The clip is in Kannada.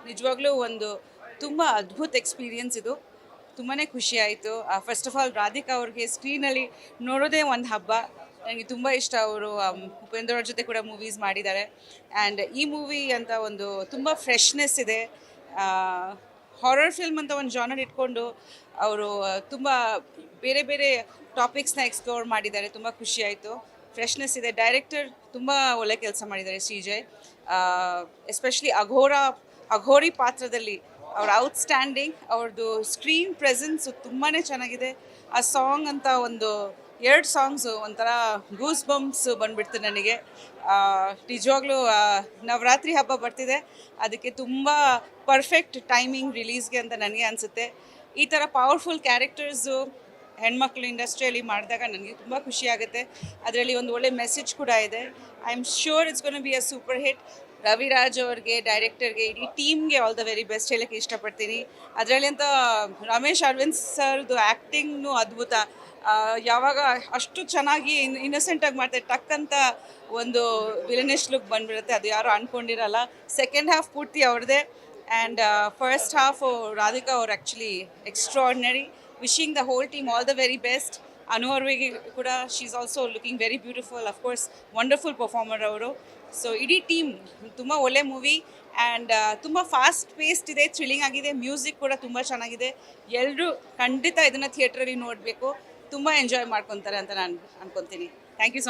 ನಿಜವಾಗ್ಲೂ ಒಂದು ತುಂಬ ಅದ್ಭುತ ಎಕ್ಸ್ಪೀರಿಯನ್ಸ್ ಇದು. ತುಂಬಾ ಖುಷಿ ಆಯಿತು. ಫಸ್ಟ್ ಆಫ್ ಆಲ್ ರಾಧಿಕಾ ಅವ್ರಿಗೆ ಸ್ಕ್ರೀನಲ್ಲಿ ನೋಡೋದೇ ಒಂದು ಹಬ್ಬ. ನನಗೆ ತುಂಬ ಇಷ್ಟ. ಅವರು ಉಪೇಂದ್ರ ಅವ್ರ ಜೊತೆ ಕೂಡ ಮೂವೀಸ್ ಮಾಡಿದ್ದಾರೆ. ಆ್ಯಂಡ್ ಈ ಮೂವಿ ಅಂತ ಒಂದು ತುಂಬ ಫ್ರೆಶ್ನೆಸ್ ಇದೆ. ಹಾರರ್ ಫಿಲ್ಮ್ ಅಂತ ಒಂದು ಜಾನರ್ ಇಟ್ಕೊಂಡು ಅವರು ತುಂಬ ಬೇರೆ ಬೇರೆ ಟಾಪಿಕ್ಸ್ನ ಎಕ್ಸ್ಪ್ಲೋರ್ ಮಾಡಿದ್ದಾರೆ. ತುಂಬ ಖುಷಿ ಆಯಿತು. ಫ್ರೆಶ್ನೆಸ್ ಇದೆ. ಡೈರೆಕ್ಟರ್ ತುಂಬ ಒಳ್ಳೆ ಕೆಲಸ ಮಾಡಿದ್ದಾರೆ ಶ್ರೀಜಯ್. ಎಸ್ಪೆಷಲಿ ಅಘೋರಿ ಪಾತ್ರದಲ್ಲಿ ಅವ್ರ ಔಟ್ಸ್ಟ್ಯಾಂಡಿಂಗ್. ಅವ್ರದ್ದು ಸ್ಕ್ರೀನ್ ಪ್ರೆಸೆನ್ಸು ತುಂಬಾ ಚೆನ್ನಾಗಿದೆ. ಆ ಸಾಂಗ್ ಅಂತ ಒಂದು 2 ಸಾಂಗ್ಸು ಒಂಥರ ಗೂಸ್ ಬಂಪ್ಸ್ ಬಂದುಬಿಡ್ತು ನನಗೆ. ನಿಜವಾಗ್ಲೂ ನವರಾತ್ರಿ ಹಬ್ಬ ಬರ್ತಿದೆ, ಅದಕ್ಕೆ ತುಂಬ ಪರ್ಫೆಕ್ಟ್ ಟೈಮಿಂಗ್ ರಿಲೀಸ್ಗೆ ಅಂತ ನನಗೆ ಅನಿಸುತ್ತೆ. ಈ ಥರ ಪವರ್ಫುಲ್ ಕ್ಯಾರೆಕ್ಟರ್ಸು ಹೆಣ್ಮಕ್ಳು ಇಂಡಸ್ಟ್ರಿಯಲ್ಲಿ ಮಾಡಿದಾಗ ನನಗೆ ತುಂಬ ಖುಷಿ ಆಗುತ್ತೆ. ಅದರಲ್ಲಿ ಒಂದು ಒಳ್ಳೆ ಮೆಸೇಜ್ ಕೂಡ ಇದೆ. I am sure it's gonna be a super hit. Raviraj ಅವ್ರಿಗೆ, ಡೈರೆಕ್ಟರ್ಗೆ, ಇಡೀ ಟೀಮ್ಗೆ ಆಲ್ ದ ವೆರಿ ಬೆಸ್ಟ್ ಹೇಳೋಕ್ಕೆ ಇಷ್ಟಪಡ್ತೀನಿ. ಅದರಲ್ಲಿ ಅಂತ ರಮೇಶ್ ಅರವಿಂದ್ ಸರ್ದು ಆ್ಯಕ್ಟಿಂಗ್ನೂ ಅದ್ಭುತ. ಯಾವಾಗ ಅಷ್ಟು ಚೆನ್ನಾಗಿ ಇನ್ನಸೆಂಟಾಗಿ ಮಾಡ್ತಾರೆ, ಟಕ್ಕಂತ ಒಂದು ವಿಲನಿಶ್ ಲುಕ್ ಬಂದುಬಿಡುತ್ತೆ. ಅದು ಯಾರೂ ಅಂದ್ಕೊಂಡಿರಲ್ಲ. ಸೆಕೆಂಡ್ ಹಾಫ್ ಪೂರ್ತಿ ಅವ್ರದ್ದೇ. ಆ್ಯಂಡ್ ಫಸ್ಟ್ ಹಾಫು ರಾಧಿಕಾ ಅವ್ರು actually extraordinary. Wishing the whole team all the very best. Anu ಅವ್ರಿಗೆ ಕೂಡ she is also looking very beautiful. Of course wonderful performer ಅವರು. ಸೊ ಇಡೀ ಟೀಮ್ ತುಂಬ ಒಳ್ಳೆ ಮೂವಿ. ಆ್ಯಂಡ್ ತುಂಬ ಫಾಸ್ಟ್ ಪೇಸ್ಡ್ ಇದೆ, ಥ್ರಿಲ್ಲಿಂಗ್ ಆಗಿದೆ. ಮ್ಯೂಸಿಕ್ ಕೂಡ ತುಂಬ ಚೆನ್ನಾಗಿದೆ. ಎಲ್ಲರೂ ಖಂಡಿತ ಇದನ್ನು ಥಿಯೇಟ್ರಲ್ಲಿ ನೋಡಬೇಕು. ತುಂಬ ಎಂಜಾಯ್ ಮಾಡ್ಕೊತಾರೆ ಅಂತ ನಾನು ಅನ್ಕೊತೀನಿ. Thank you so